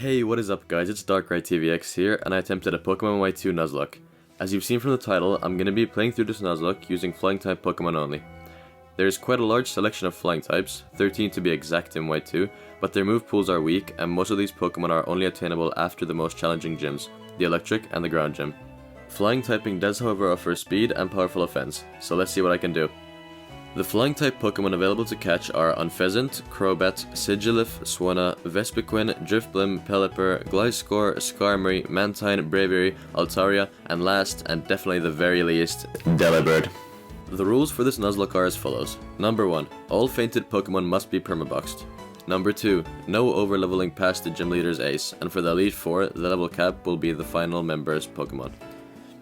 Hey, what is up guys, it's DarkraiTV here, and I attempted a Pokemon Y2 Nuzlocke. As you've seen from the title, I'm going to be playing through this Nuzlocke using flying type Pokemon only. There is quite a large selection of flying types, 13 to be exact in Y2, but their move pools are weak and most of these Pokemon are only attainable after the most challenging gyms, the Electric and the Ground Gym. Flying typing does however offer speed and powerful offense, so let's see what I can do. The flying type Pokemon available to catch are Unpheasant, Crobat, Sigilif, Swanna, Vespiquen, Drifblim, Pelipper, Gliscor, Skarmory, Mantine, Braviary, Altaria, and last, and definitely the very least, Delibird. The rules for this Nuzlocke are as follows. Number 1. All fainted Pokemon must be permoboxed. Number 2. No overleveling past the gym leader's ace, and for the Elite 4, the level cap will be the final member's Pokemon.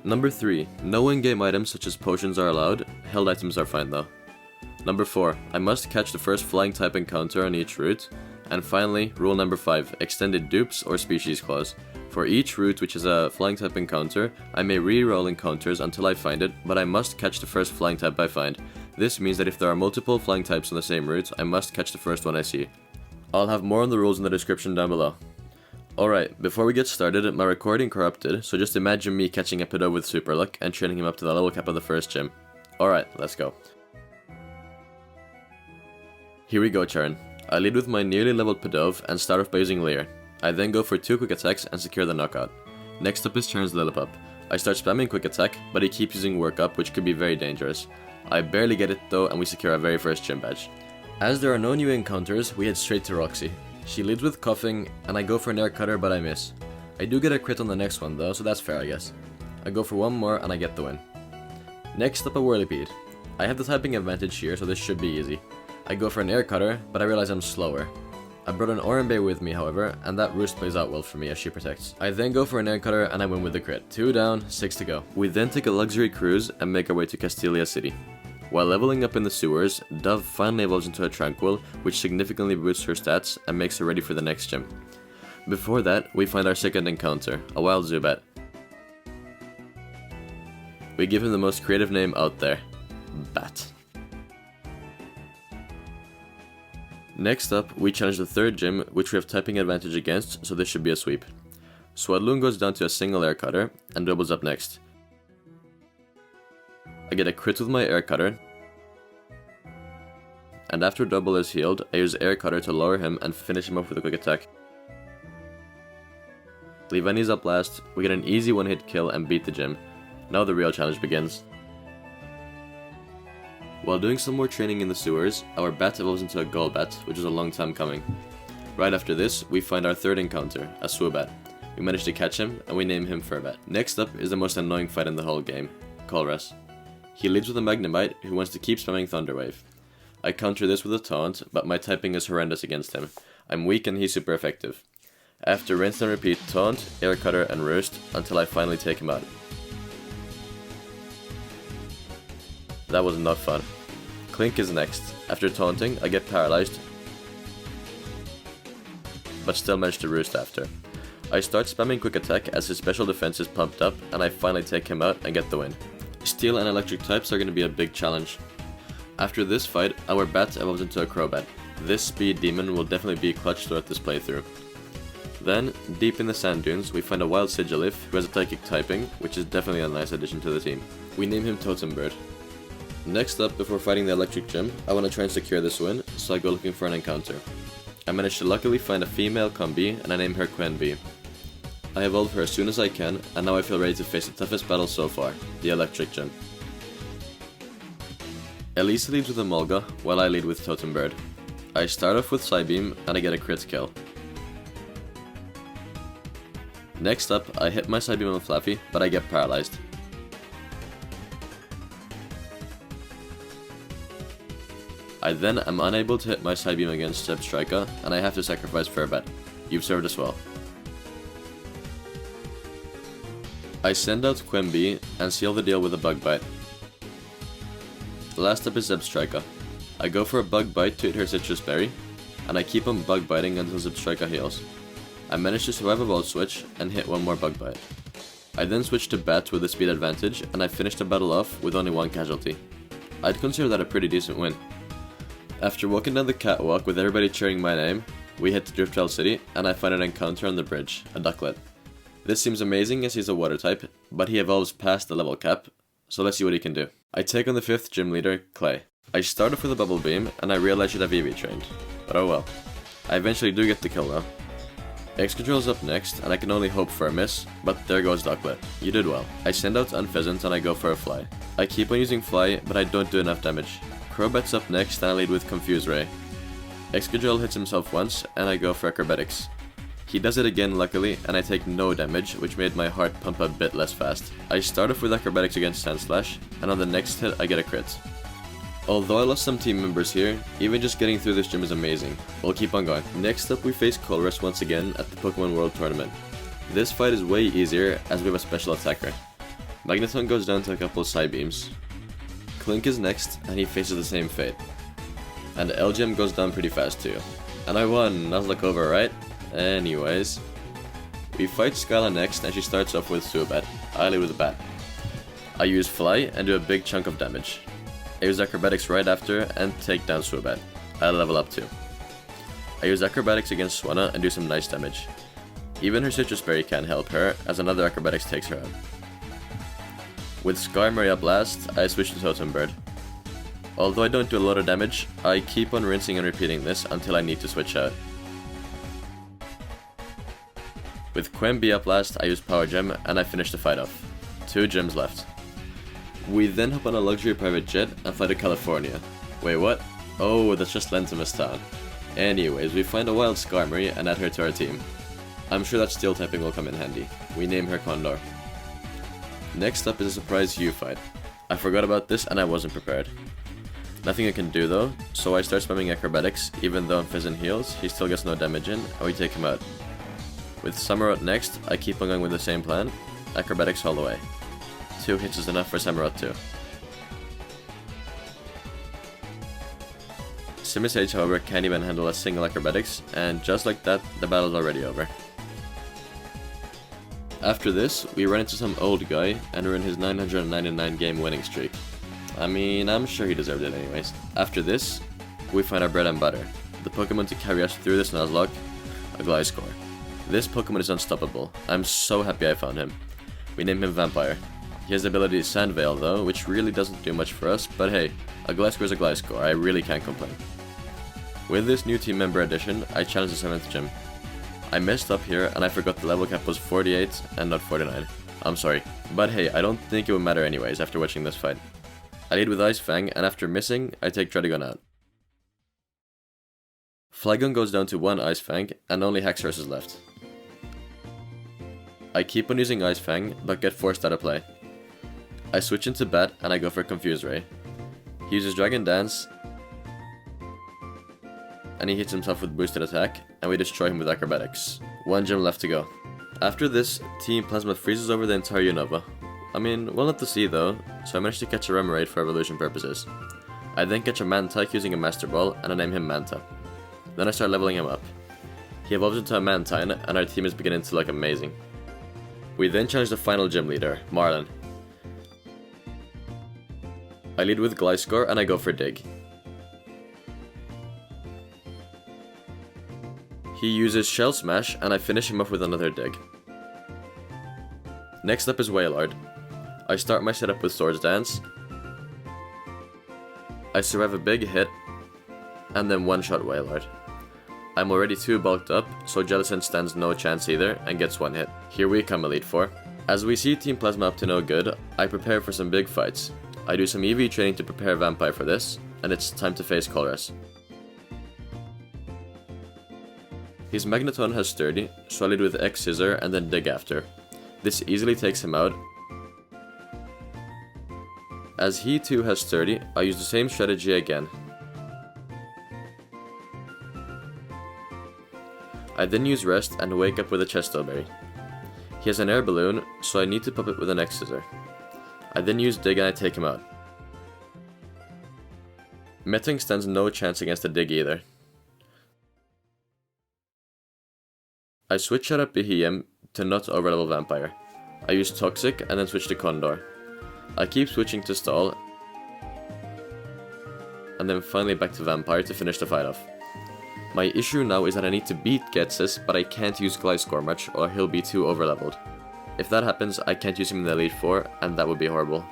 Number 3. No in-game items such as potions are allowed, held items are fine though. Number 4. I must catch the first flying type encounter on each route. And finally, rule number 5. Extended dupes or species clause. For each route which is a flying type encounter, I may re-roll encounters until I find it, but I must catch the first flying type I find. This means that if there are multiple flying types on the same route, I must catch the first one I see. I'll have more on the rules in the description down below. Alright, before we get started, my recording corrupted, so just imagine me catching a Pidove with super luck and training him up to the level cap of the first gym. Alright, let's go. Here we go, Charon. I lead with my nearly leveled Pidove and start off by using Leer. I then go for 2 quick attacks and secure the knockout. Next up is Charon's Lillipup. I start spamming quick attack, but he keeps using work up, which could be very dangerous. I barely get it though, and we secure our very first gym badge. As there are no new encounters, we head straight to Roxy. She leads with Coughing, and I go for an Air Cutter, but I miss. I do get a crit on the next one though, so that's fair I guess. I go for one more and I get the win. Next up a Whirlipede. I have the typing advantage here, so this should be easy. I go for an Air Cutter, but I realize I'm slower. I brought an Oranbay with me however, and that roost plays out well for me as she protects. I then go for an Air Cutter and I win with the crit. 2 down, 6 to go. We then take a luxury cruise and make our way to Castelia City. While leveling up in the sewers, Dove finally evolves into a Tranquil, which significantly boosts her stats and makes her ready for the next gym. Before that, we find our second encounter, a wild Zubat. We give him the most creative name out there, Bat. Next up, we challenge the third gym, which we have typing advantage against, so this should be a sweep. Swadloon goes down to a single Air Cutter, and doubles up next. I get a crit with my Air Cutter, and after double is healed, I use Air Cutter to lower him and finish him off with a quick attack. Leavanny's up last, we get an easy one-hit kill and beat the gym. Now the real challenge begins. While doing some more training in the sewers, our Bat evolves into a Golbat, which is a long time coming. Right after this, we find our third encounter, a Swoobat. We manage to catch him, and we name him Furbat. Next up is the most annoying fight in the whole game, Colress. He leads with a Magnemite, who wants to keep spamming Thunder Wave. I counter this with a Taunt, but my typing is horrendous against him. I'm weak and he's super effective. After rinse and repeat Taunt, Air Cutter, and Roost, until I finally take him out. That was not fun. Klink is next. After taunting, I get paralyzed, but still manage to roost after. I start spamming quick attack as his special defense is pumped up, and I finally take him out and get the win. Steel and electric types are going to be a big challenge. After this fight, our Bat evolves into a Crobat. This speed demon will definitely be clutch throughout this playthrough. Then, deep in the sand dunes, we find a wild Sigilif who has a psychic typing, which is definitely a nice addition to the team. We name him Totem Bird. Next up, before fighting the electric gym, I want to try and secure this win, so I go looking for an encounter. I manage to luckily find a female Combi, and I name her Quenby. I evolve her as soon as I can, and now I feel ready to face the toughest battle so far, the electric gym. Elisa leads with a Mulga, while I lead with Totem Bird. I start off with Psybeam, and I get a crit kill. Next up, I hit my Psybeam on Flaffy, but I get paralyzed. I then am unable to hit my Psybeam against Zebstrika, and I have to sacrifice Furbat. You've served us well. I send out Quemby and seal the deal with a Bug Bite. Last up is Zebstrika. I go for a Bug Bite to hit her Citrus Berry, and I keep on Bug Biting until Zebstrika heals. I manage to survive a Volt Switch and hit one more Bug Bite. I then switch to Bat with a speed advantage, and I finish the battle off with only one casualty. I'd consider that a pretty decent win. After walking down the catwalk with everybody cheering my name, We hit the Driftwell City, and I find an encounter on the bridge, a ducklet. This seems amazing as he's a water type, but he evolves past the level cap, so let's see what he can do. I take on the 5th gym leader, Clay. I start off with a bubble beam, and I realize I should have EV trained, but oh well. I eventually do get the kill though. X-Control is up next, and I can only hope for a miss, but there goes Ducklet. You did well. I send out Unpheasant and I go for a fly. I keep on using fly, but I don't do enough damage. Crowbat's up next, and I lead with Confuse Ray. X-Control hits himself once, and I go for Acrobatics. He does it again luckily, and I take no damage, which made my heart pump a bit less fast. I start off with Acrobatics against Sandslash, and on the next hit I get a crit. Although I lost some team members here, even just getting through this gym is amazing. We'll keep on going. Next up we face Colress once again at the Pokemon World Tournament. This fight is way easier as we have a special attacker. Magneton goes down to a couple Psybeams. Clink is next, and he faces the same fate. And LGM goes down pretty fast too. And I won, Nuzlocke over, right? Anyways. We fight Skyla next, and she starts off with Suibat. I lead with a bat. I use Fly and do a big chunk of damage. I use Acrobatics right after and take down Suibat. I level up too. I use Acrobatics against Swanna and do some nice damage. Even her Citrus Berry can't help her, as another Acrobatics takes her out. With Skarmory up last, I switch to Totem Bird. Although I don't do a lot of damage, I keep on rinsing and repeating this until I need to switch out. With Quemby up last, I use Power Gem and I finish the fight off. 2 gems left. We then hop on a luxury private jet and fly to California. Wait, what? Oh, that's just Lentimus Town. Anyways, we find a wild Skarmory and add her to our team. I'm sure that steel typing will come in handy. We name her Condor. Next up is a surprise U fight. I forgot about this and I wasn't prepared. Nothing I can do though, so I start spamming Acrobatics. Even though Fizzin heals, he still gets no damage in, and we take him out. With Samurott next, I keep on going with the same plan. Acrobatics all the way. 2 hits is enough for Samurott too. Simisage however can't even handle a single Acrobatics, and just like that, the battle's already over. After this, we run into some old guy and ruin his 999 game winning streak. I mean, I'm sure he deserved it anyways. After this, we find our bread and butter, the Pokemon to carry us through this Nuzlocke, a Gliscor. This Pokemon is unstoppable. I'm so happy I found him. We name him Vampire. He has the ability Sand Veil though, which really doesn't do much for us, but hey, a Gliscor is a Gliscor, I really can't complain. With this new team member addition, I challenge the 7th gym. I messed up here and I forgot the level cap was 48 and not 49. I'm sorry. But hey, I don't think it would matter anyways after watching this fight. I lead with Ice Fang, and after missing, I take Druddigon out. Flygon goes down to 1 Ice Fang, and only Haxorus is left. I keep on using Ice Fang, but get forced out of play. I switch into Bat, and I go for Confuse Ray. He uses Dragon Dance, and he hits himself with boosted attack, and we destroy him with Acrobatics. 1 gem left to go. After this, Team Plasma freezes over the entire Unova. I mean, we'll have to see though, so I managed to catch a Remoraid for evolution purposes. I then catch a Mantike using a Master Ball, and I name him Manta. Then I start leveling him up. He evolves into a Mantine, and our team is beginning to look amazing. We then challenge the final gym leader, Marlin. I lead with Gliscor, and I go for Dig. He uses Shell Smash, and I finish him off with another Dig. Next up is Wailard. I start my setup with Swords Dance. I survive a big hit, and then one-shot Wailard. I'm already too bulked up, so Jellicent stands no chance either, and gets 1 hit. Here we come, Elite Four. As we see Team Plasma up to no good, I prepare for some big fights. I do some EV training to prepare Vampire for this, and it's time to face Colress. His Magneton has Sturdy, so I lead with X Scissor and then Dig after. This easily takes him out. As he too has Sturdy, I use the same strategy again. I then use Rest and wake up with a Chesto Berry. He has an Air Balloon, so I need to pop it with an X Scissor. I then use Dig and I take him out. Metang stands no chance against a Dig either. I switch out of Behem to not overlevel Vampire. I use Toxic and then switch to Condor. I keep switching to Stall, and then finally back to Vampire to finish the fight off. My issue now is that I need to beat Ghetsis, but I can't use Gliscor much or he'll be too overleveled. If that happens, I can't use him in the Elite Four, and that would be horrible.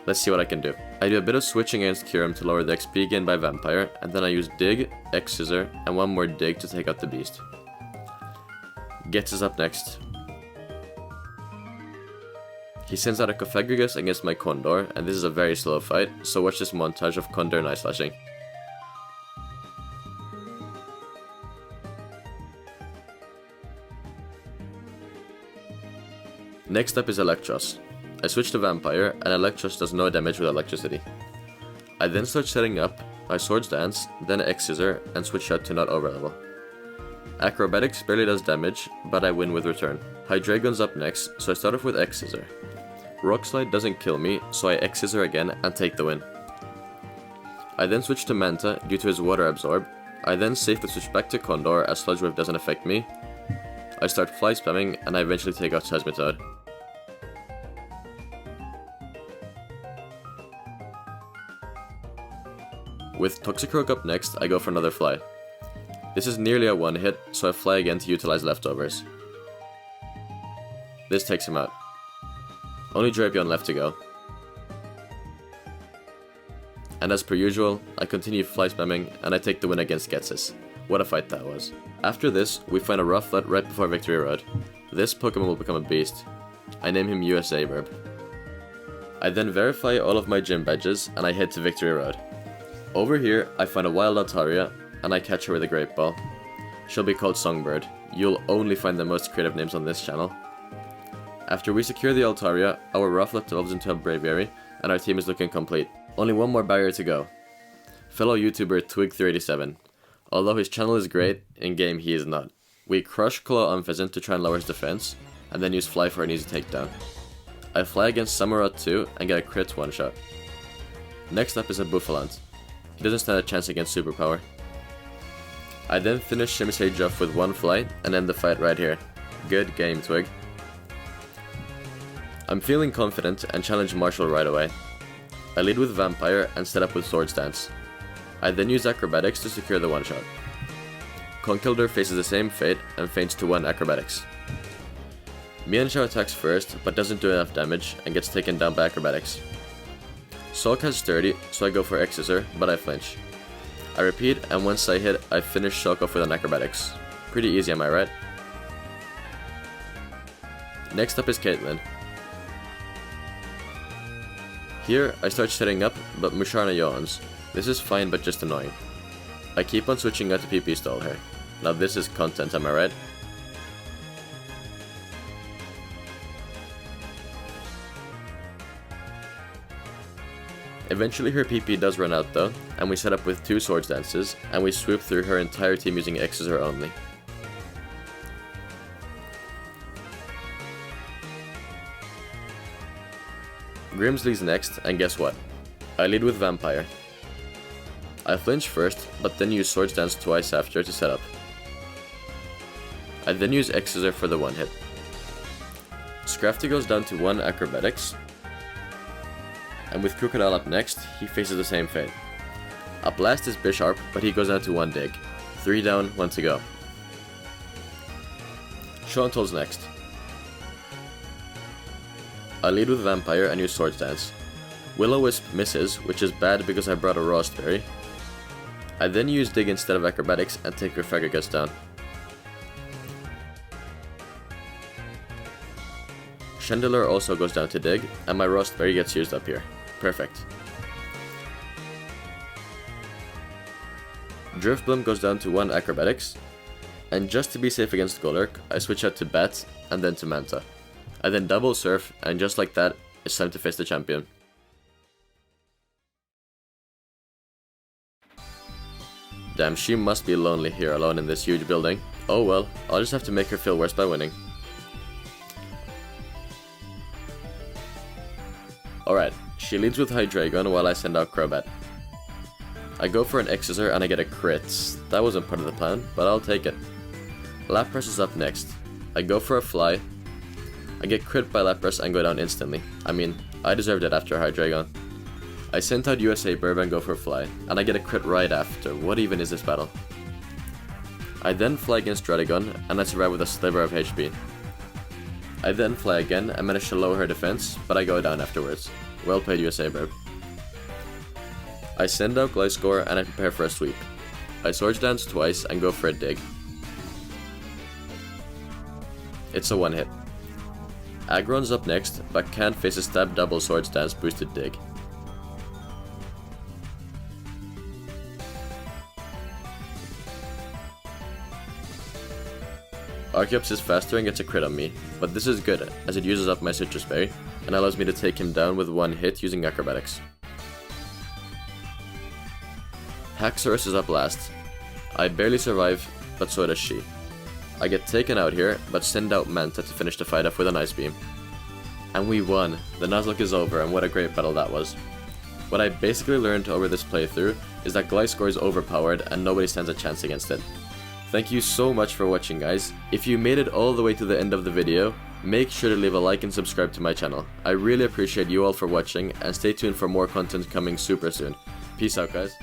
Let's see what I can do. I do a bit of switching against Charon to lower the XP gain by Vampire, and then I use Dig, X-Scissor, and one more Dig to take out the Beast. Ghetsis up next. He sends out a Cofagrigus against my Condor, and this is a very slow fight, so watch this montage of Condor Night Slashing. Next up is Electros. I switch to Vampire, and Electros does no damage with electricity. I then start setting up my Swords Dance, then X-Scissor, and switch out to not overlevel. Acrobatics barely does damage, but I win with return. Hydreigon's up next, so I start off with X-Scissor. Rock Slide doesn't kill me, so I X-Scissor again and take the win. I then switch to Manta due to his Water Absorb. I then safely switch back to Condor as Sludge Wave doesn't affect me. I start Fly Spamming, and I eventually take out Seismitoad. With Toxicroak up next, I go for another Fly. This is nearly a one-hit, so I fly again to utilize Leftovers. This takes him out. Only Drapion left to go. And as per usual, I continue Fly Spamming, and I take the win against Ghetsis. What a fight that was. After this, we find a Rufflet right before Victory Road. This Pokemon will become a beast. I name him USA Burb. I then verify all of my gym badges, and I head to Victory Road. Over here, I find a wild Altaria, and I catch her with a Great Ball. She'll be called Songbird. You'll only find the most creative names on this channel. After we secure the Altaria, our Rufflet develops into a Braviary, and our team is looking complete. Only one more barrier to go. Fellow YouTuber Twig387. Although his channel is great, in-game he is not. We crush Claw Unpheasant to try and lower his defense, and then use Fly for an easy takedown. I fly against Samurott 2 and get a crit one-shot. Next up is a Bouffalant. He doesn't stand a chance against Superpower. I then finish Shimisei Juff with one fly and end the fight right here. Good game, Twig. I'm feeling confident and challenge Marshall right away. I lead with Vampire and set up with Swords Dance. I then use Acrobatics to secure the one-shot. Conkeldurr faces the same fate and feints to 1 Acrobatics. Mienshao attacks first but doesn't do enough damage and gets taken down by Acrobatics. Sulk has Sturdy, so I go for X-Scissor, but I flinch. I repeat, and once I hit, I finish Sulk off with an Acrobatics. Pretty easy, am I right? Next up is Caitlyn. Here, I start setting up, but Musharna yawns. This is fine, but just annoying. I keep on switching out to PP stall here. Now this is content, am I right? Eventually her PP does run out though, and we set up with 2 Swords Dances, and we swoop through her entire team using X-Scissor only. Grimsley's next, and guess what? I lead with Vampire. I flinch first, but then use Swords Dance twice after to set up. I then use X-Scissor for the one hit. Scrafty goes down to 1 Acrobatics, and with Crocodile up next, he faces the same fate. I blast his Bisharp, but he goes down to 1 Dig. 3 down, 1 to go. Shontol's next. I lead with Vampire and use Swords Dance. Will-O-Wisp misses, which is bad because I brought a Rawstberry. I then use Dig instead of Acrobatics and take Cofagrigus down. Chandelure also goes down to Dig, and my Rawstberry gets used up here. Perfect. Drifblim goes down to 1 Acrobatics, and just to be safe against Golurk, I switch out to Bat and then to Manta. I then double Surf, and just like that, it's time to face the champion. Damn, she must be lonely here alone in this huge building. Oh well, I'll just have to make her feel worse by winning. Alright, she leads with Hydreigon while I send out Crobat. I go for an X-Scissor and I get a crit. That wasn't part of the plan, but I'll take it. Lapras is up next. I go for a Fly. I get crit by Lapras and go down instantly. I mean, I deserved it after Hydreigon. I sent out USA Burb and go for a Fly, and I get a crit right after. What even is this battle? I then fly against Dragon, and I survive with a sliver of HP. I then fly again and manage to lower her defense, but I go down afterwards. Well played USA, bro. I send out Gliscor and I prepare for a sweep. I Swords Dance twice and go for a dig. It's a one hit. Aggron's up next, but can't face a stab double Swords Dance boosted dig. Archeops is faster and gets a crit on me, but this is good as it uses up my Citrus Berry and allows me to take him down with one hit using Acrobatics. Haxorus is up last. I barely survive, but so does she. I get taken out here, but send out Manta to finish the fight off with an Ice Beam. And we won! The Nuzlocke is over, and what a great battle that was. What I basically learned over this playthrough is that Gliscor is overpowered and nobody stands a chance against it. Thank you so much for watching, guys. If you made it all the way to the end of the video, make sure to leave a like and subscribe to my channel. I really appreciate you all for watching, and stay tuned for more content coming super soon. Peace out, guys.